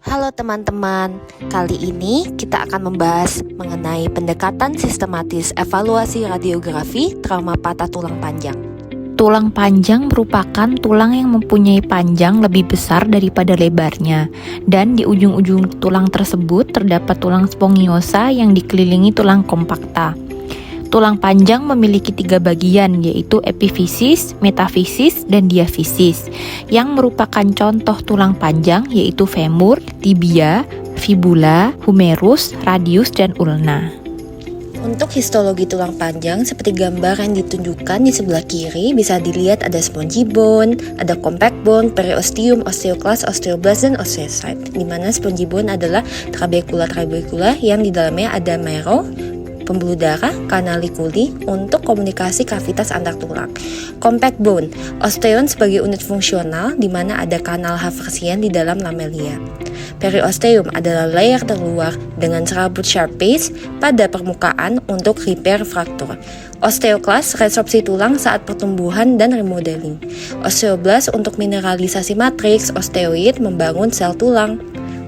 Halo teman-teman, kali ini kita akan membahas mengenai pendekatan sistematis evaluasi radiografi trauma patah tulang panjang. Tulang panjang merupakan tulang yang mempunyai panjang lebih besar daripada lebarnya, dan di ujung-ujung tulang tersebut terdapat tulang spongiosa yang dikelilingi tulang kompakta. Tulang panjang memiliki 3 bagian, yaitu epifisis, metafisis, dan diafisis, yang merupakan contoh tulang panjang yaitu femur, tibia, fibula, humerus, radius, dan ulna. Untuk histologi tulang panjang, seperti gambar yang ditunjukkan di sebelah kiri, bisa dilihat ada spongy bone, ada compact bone, periosteum, osteoclast, osteoblast, dan osteocyte. Di mana spongy bone adalah trabecula yang di dalamnya ada marrow, pembuluh darah, kanaliculi untuk komunikasi kavitas antar tulang. Compact bone, osteon sebagai unit fungsional di mana ada kanal Haversian di dalam lamelia. Periosteum adalah layer terluar dengan serabut sharp base pada permukaan untuk repair fraktur. Osteoclast, resorpsi tulang saat pertumbuhan dan remodeling. Osteoblast untuk mineralisasi matriks, osteoid membangun sel tulang.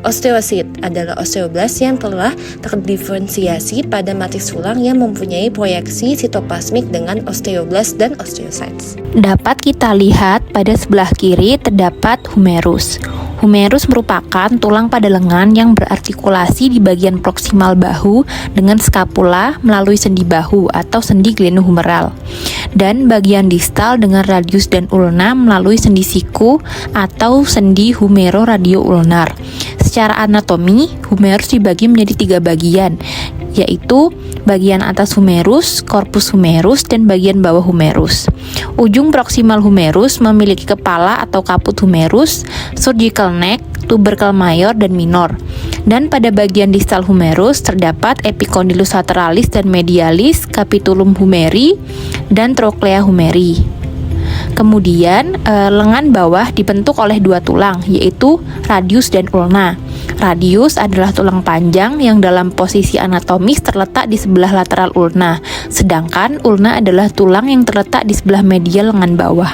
Osteosit adalah osteoblast yang telah terdiferensiasi pada matriks tulang yang mempunyai proyeksi sitoplasmik dengan osteoblast dan osteocytes. Dapat kita lihat pada sebelah kiri terdapat humerus. Humerus merupakan tulang pada lengan yang berartikulasi di bagian proksimal bahu dengan skapula melalui sendi bahu atau sendi glenohumeral, dan bagian distal dengan radius dan ulna melalui sendi siku atau sendi humero-radio-ulnar. Secara anatomi, humerus dibagi menjadi 3 bagian, yaitu bagian atas humerus, korpus humerus, dan bagian bawah humerus. Ujung proksimal humerus memiliki kepala atau kaput humerus, surgical neck, tubercle mayor, dan minor. Dan pada bagian distal humerus terdapat epicondylus lateralis dan medialis, capitulum humeri, dan trochlea humeri. Kemudian lengan bawah dibentuk oleh 2 tulang, yaitu radius dan ulna. Radius adalah tulang panjang yang dalam posisi anatomis terletak di sebelah lateral ulna, sedangkan ulna adalah tulang yang terletak di sebelah medial lengan bawah.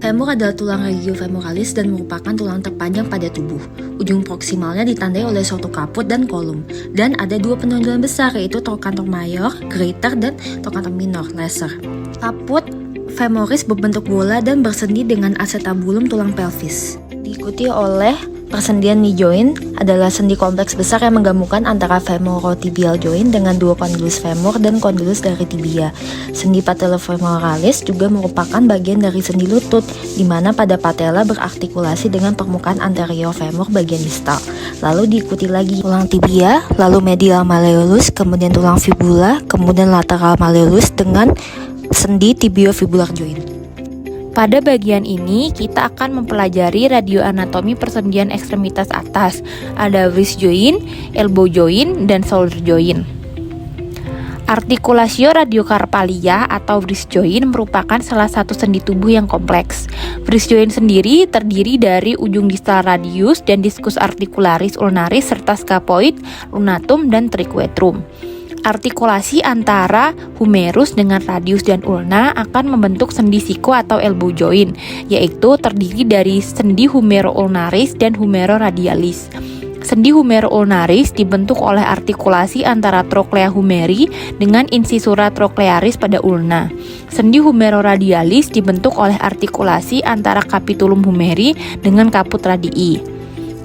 Femur adalah tulang regiofemoralis dan merupakan tulang terpanjang pada tubuh. Ujung proksimalnya ditandai oleh suatu kaput dan kolum, dan ada 2 penonjolan besar, yaitu trochanter mayor, greater, dan trochanter minor, lesser. Kaput femoris berbentuk bola dan bersendi dengan acetabulum tulang pelvis. Diikuti oleh persendian knee joint adalah sendi kompleks besar yang menggabungkan antara femorotibial joint dengan 2 condylus femur dan condylus dari tibia. Sendi patellofemoralis juga merupakan bagian dari sendi lutut, di mana pada patella berartikulasi dengan permukaan anterior femur bagian distal. Lalu diikuti lagi tulang tibia, lalu medial malleolus, kemudian tulang fibula, kemudian lateral malleolus dengan sendi tibiofibular joint. Pada bagian ini, kita akan mempelajari radioanatomi persendian ekstremitas atas. Ada wrist joint, elbow joint, dan shoulder joint. Artikulasio radiokarpalia atau wrist joint merupakan salah satu sendi tubuh yang kompleks. Wrist joint sendiri terdiri dari ujung distal radius dan discus articularis ulnaris serta scapuloid, lunatum, dan triquetrum. Artikulasi antara humerus dengan radius dan ulna akan membentuk sendi siku atau elbow joint, yaitu terdiri dari sendi humero-ulnaris dan humero-radialis. Sendi humero-ulnaris dibentuk oleh artikulasi antara trochlea humeri dengan incisura trochlearis pada ulna. Sendi humero-radialis dibentuk oleh artikulasi antara capitulum humeri dengan caput radii.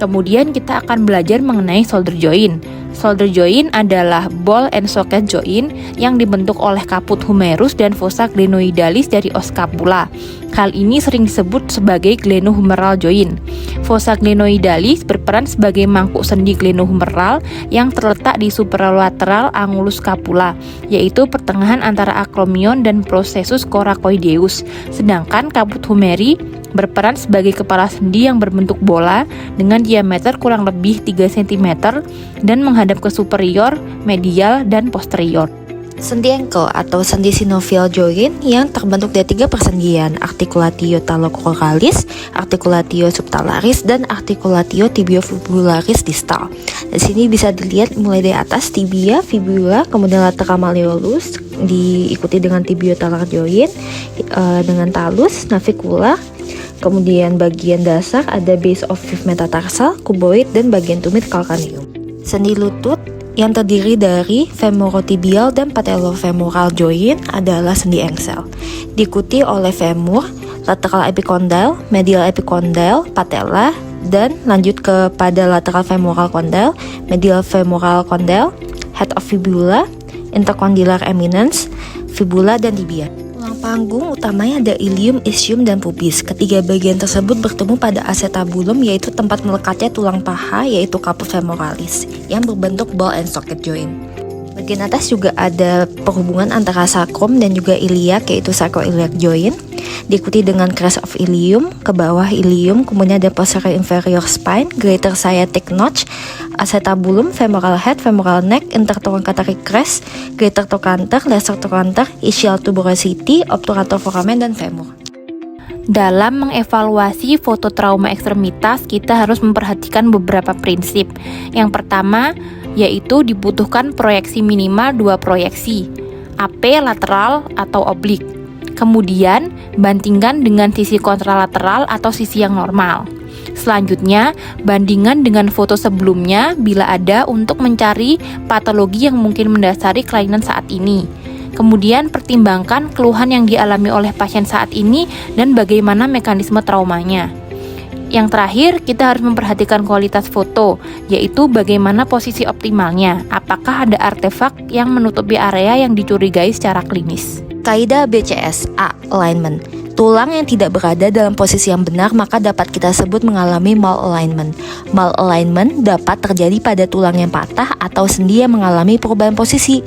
Kemudian kita akan belajar mengenai shoulder joint. Shoulder joint adalah ball and socket joint yang dibentuk oleh kaput humerus dan fossa glenoidalis dari os scapula. Hal ini sering disebut sebagai glenohumeral joint. Fossa glenoidalis berperan sebagai mangkuk sendi glenohumeral yang terletak di superolateral angulus scapula, yaitu pertengahan antara acromion dan processus coracoideus. Sedangkan kaput humeri berperan sebagai kepala sendi yang berbentuk bola dengan diameter kurang lebih 3 cm dan menghadap ke superior, medial, dan posterior. Sendi ankle atau sendi synovial joint yang terbentuk dari 3 persendian, articulatio talocoralis, articulatio subtalaris, dan articulatio tibiofibularis distal. Di sini bisa dilihat mulai dari atas tibia, fibula, kemudian lateral malleolus, diikuti dengan tibiotalar joint, dengan talus, navicula, Kemudian bagian dasar ada base of fifth metatarsal, cuboid, dan bagian tumit calcaneum. Sendi lutut yang terdiri dari femorotibial dan patellofemoral joint adalah sendi engsel. Diikuti oleh femur, lateral epicondyle, medial epicondyle, patella, dan lanjut kepada lateral femoral condyle, medial femoral condyle, head of fibula, intercondylar eminence, fibula, dan tibia. Tulang panggung utamanya ada ilium, ischium, dan pubis. Ketiga bagian tersebut bertemu pada acetabulum, yaitu tempat melekatnya tulang paha, yaitu caput femoralis, yang berbentuk ball and socket joint. Bagian atas juga ada perhubungan antara sacrum dan juga iliac, yaitu sacroiliac joint. Diikuti dengan crest of ilium, ke bawah ilium, kemudian ada posterior inferior spine, greater sciatic notch, acetabulum, femoral head, femoral neck, intertrochanteric crest, greater trochanter, lesser trochanter, ischial tuberosity, obturator foramen, dan femur. Dalam mengevaluasi foto trauma ekstremitas, kita harus memperhatikan beberapa prinsip. Yang pertama, yaitu dibutuhkan proyeksi minimal 2 proyeksi, AP lateral atau oblik. Kemudian, bandingkan dengan sisi kontralateral atau sisi yang normal. Selanjutnya, bandingkan dengan foto sebelumnya bila ada untuk mencari patologi yang mungkin mendasari kelainan saat ini. Kemudian, pertimbangkan keluhan yang dialami oleh pasien saat ini dan bagaimana mekanisme traumanya. Yang terakhir, kita harus memperhatikan kualitas foto, yaitu bagaimana posisi optimalnya, apakah ada artefak yang menutupi area yang dicurigai secara klinis. Kaidah BCS A. Alignment. Tulang yang tidak berada dalam posisi yang benar maka dapat kita sebut mengalami malalignment. Malalignment dapat terjadi pada tulang yang patah atau sendi yang mengalami perubahan posisi.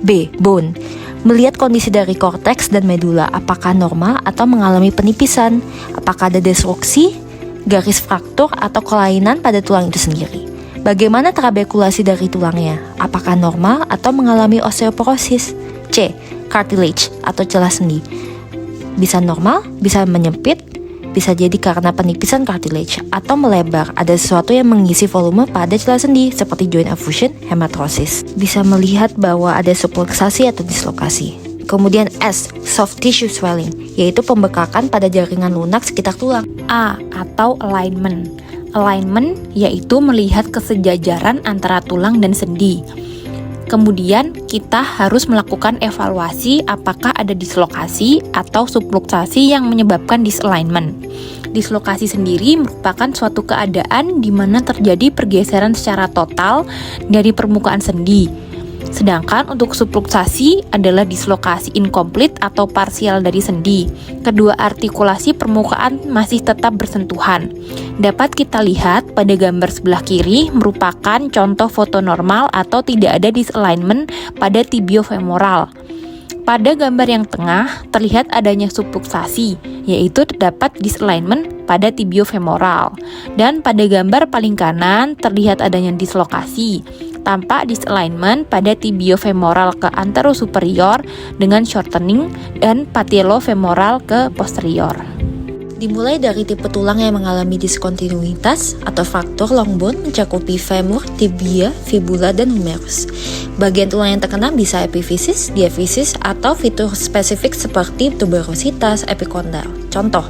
B. Bone. Melihat kondisi dari korteks dan medula, apakah normal atau mengalami penipisan, apakah ada destruksi, garis fraktur atau kelainan pada tulang itu sendiri. Bagaimana trabekulasi dari tulangnya, apakah normal atau mengalami osteoporosis. C. Cartilage atau celah sendi. Bisa normal, bisa menyempit, bisa jadi karena penipisan cartilage atau melebar. Ada sesuatu yang mengisi volume pada celah sendi seperti joint effusion, hematrosis. Bisa melihat bahwa ada subluxasi atau dislokasi. Kemudian S. Soft tissue swelling, yaitu pembekakan pada jaringan lunak sekitar tulang. A. Atau alignment. Alignment yaitu melihat kesejajaran antara tulang dan sendi. Kemudian kita harus melakukan evaluasi apakah ada dislokasi atau subluxasi yang menyebabkan disalignment. Dislokasi sendiri merupakan suatu keadaan di mana terjadi pergeseran secara total dari permukaan sendi. Sedangkan untuk subluxasi adalah dislokasi incomplete atau parsial dari sendi. Kedua artikulasi permukaan masih tetap bersentuhan. Dapat kita lihat pada gambar sebelah kiri merupakan contoh foto normal atau tidak ada disalignment pada tibiofemoral. Pada gambar yang tengah terlihat adanya subluxasi, yaitu terdapat disalignment pada tibiofemoral. Dan pada gambar paling kanan terlihat adanya dislokasi, tampak disalignment pada tibiofemoral ke anterosuperior dengan shortening dan patellofemoral ke posterior. Dimulai dari tipe tulang yang mengalami diskontinuitas atau fraktur long bone mencakupi femur, tibia, fibula, dan humerus. Bagian tulang yang terkena bisa epifisis, diafisis, atau fitur spesifik seperti tuberositas, epikondyle. Contoh,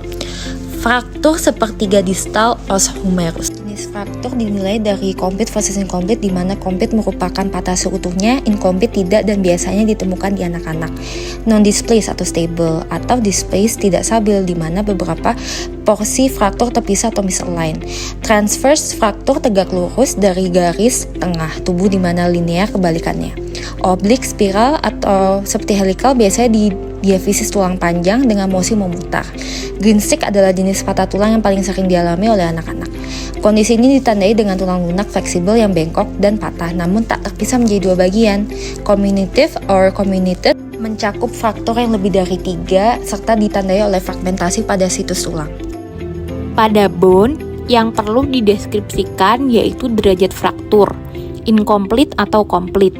fraktur sepertiga distal os humerus. Jenis fraktur dinilai dari complete versus incomplete, di mana complete merupakan patah seutuhnya, incomplete tidak dan biasanya ditemukan di anak-anak. Non-displaced atau stable, atau displaced tidak stabil, di mana beberapa porsi fraktur terpisah atau misaligned. Transverse fraktur tegak lurus dari garis tengah tubuh, di mana linear kebalikannya. Oblique spiral atau seperti helikal biasanya di diafisis tulang panjang dengan mosi memutar. Green stick adalah jenis patah tulang yang paling sering dialami oleh anak-anak. Kondisi ini ditandai dengan tulang lunak fleksibel yang bengkok dan patah namun tak terpisah menjadi 2 bagian. Comminutive or comminuted mencakup fraktur yang lebih dari 3 serta ditandai oleh fragmentasi pada situs tulang. Pada bone, yang perlu dideskripsikan yaitu derajat fraktur, incomplete atau complete.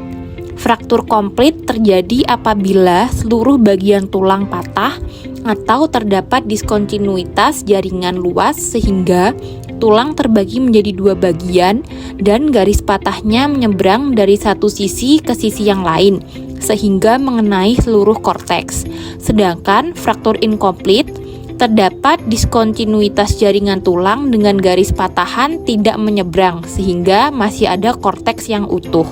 Fraktur komplit terjadi apabila seluruh bagian tulang patah atau terdapat diskontinuitas jaringan luas sehingga tulang terbagi menjadi 2 bagian dan garis patahnya menyeberang dari satu sisi ke sisi yang lain sehingga mengenai seluruh korteks. Sedangkan fraktur incomplete Terdapat diskontinuitas jaringan tulang dengan garis patahan tidak menyeberang sehingga masih ada korteks yang utuh.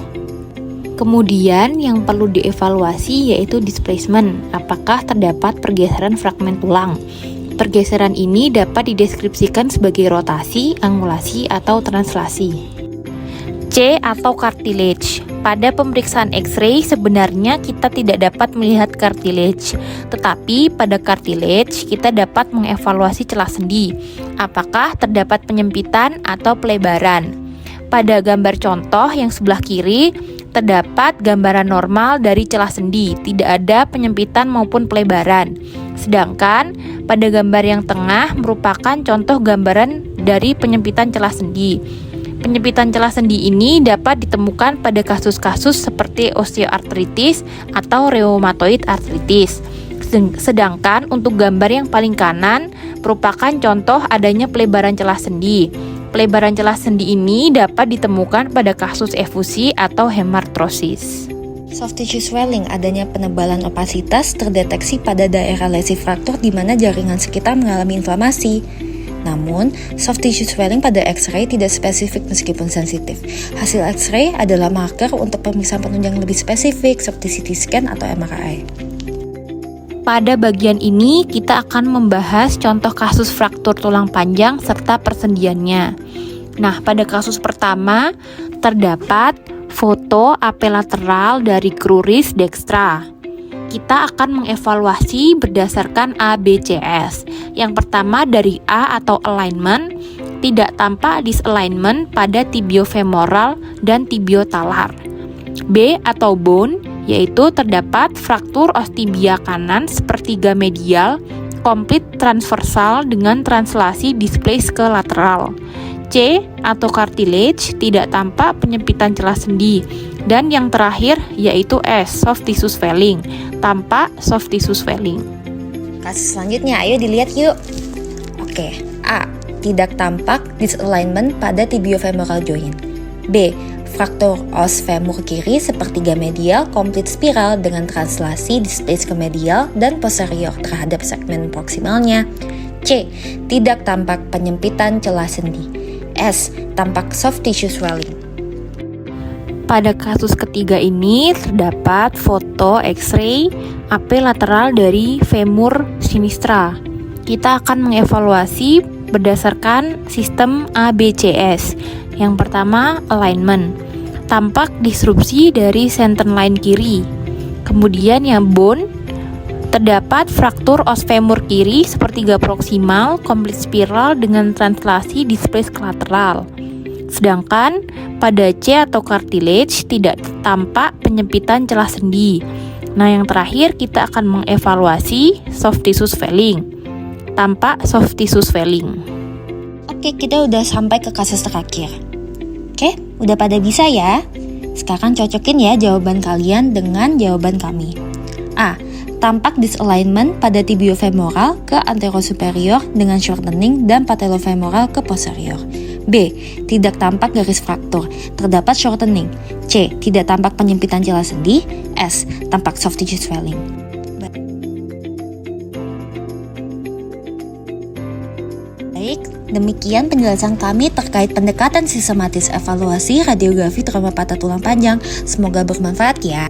Kemudian yang perlu dievaluasi yaitu displacement, apakah terdapat pergeseran fragmen tulang. Pergeseran ini dapat dideskripsikan sebagai rotasi, angulasi, atau translasi. C atau cartilage. Pada pemeriksaan X-ray sebenarnya kita tidak dapat melihat cartilage, tetapi pada cartilage kita dapat mengevaluasi celah sendi, apakah terdapat penyempitan atau pelebaran. Pada gambar contoh yang sebelah kiri, terdapat gambaran normal dari celah sendi, tidak ada penyempitan maupun pelebaran. Sedangkan pada gambar yang tengah merupakan contoh gambaran dari penyempitan celah sendi. Penyempitan celah sendi ini dapat ditemukan pada kasus-kasus seperti osteoartritis atau rheumatoid arthritis. Sedangkan untuk gambar yang paling kanan merupakan contoh adanya pelebaran celah sendi. Pelebaran celah sendi ini dapat ditemukan pada kasus efusi atau hemartrosis. Soft tissue swelling, adanya penebalan opasitas terdeteksi pada daerah lesi fraktur di mana jaringan sekitar mengalami inflamasi. Namun, soft tissue swelling pada X-ray tidak spesifik meskipun sensitif. Hasil X-ray adalah marker untuk pemeriksaan penunjang lebih spesifik seperti CT scan atau MRI. Pada bagian ini, kita akan membahas contoh kasus fraktur tulang panjang serta persendiannya. Nah, pada kasus pertama, terdapat foto apelateral dari cruris dextra. Kita akan mengevaluasi berdasarkan ABCS. Yang pertama dari A atau alignment, tidak tampak disalignment pada tibiofemoral dan tibiotalar. B atau bone, yaitu terdapat fraktur os tibia kanan sepertiga medial, komplit transversal dengan translasi displace ke lateral. C atau cartilage, tidak tampak penyempitan celah sendi. Dan yang terakhir yaitu S, soft tissue swelling, tampak soft tissue swelling. Kasus selanjutnya, ayo dilihat yuk. Oke, A. Tidak tampak disalignment pada tibiofemoral joint. B. Fraktur os femur kiri sepertiga medial, komplit spiral dengan translasi displace ke medial dan posterior terhadap segmen proksimalnya. C. Tidak tampak penyempitan celah sendi. S. Tampak soft tissue swelling. Pada kasus ketiga ini terdapat foto X-ray AP lateral dari femur sinistra. Kita akan mengevaluasi berdasarkan sistem ABCS. Yang pertama, alignment. Tampak disrupsi dari center line kiri. Kemudian yang bone, terdapat fraktur os femur kiri sepertiga proksimal, komplit spiral dengan translasi displace ke lateral. Sedangkan pada C atau cartilage tidak tampak penyempitan celah sendi. Nah, yang terakhir kita akan mengevaluasi soft tissue swelling. Tampak soft tissue swelling. Oke, kita udah sampai ke kasus terakhir. Oke, udah pada bisa ya? Sekarang cocokin ya jawaban kalian dengan jawaban kami. A. Tampak disalignment pada tibiofemoral ke anterosuperior dengan shortening dan patellofemoral ke posterior. B. Tidak tampak garis fraktur, terdapat shortening. C. Tidak tampak penyempitan celah sendi. S. Tampak soft tissue swelling. Baik, demikian penjelasan kami terkait pendekatan sistematis evaluasi radiografi trauma patah tulang panjang. Semoga bermanfaat ya.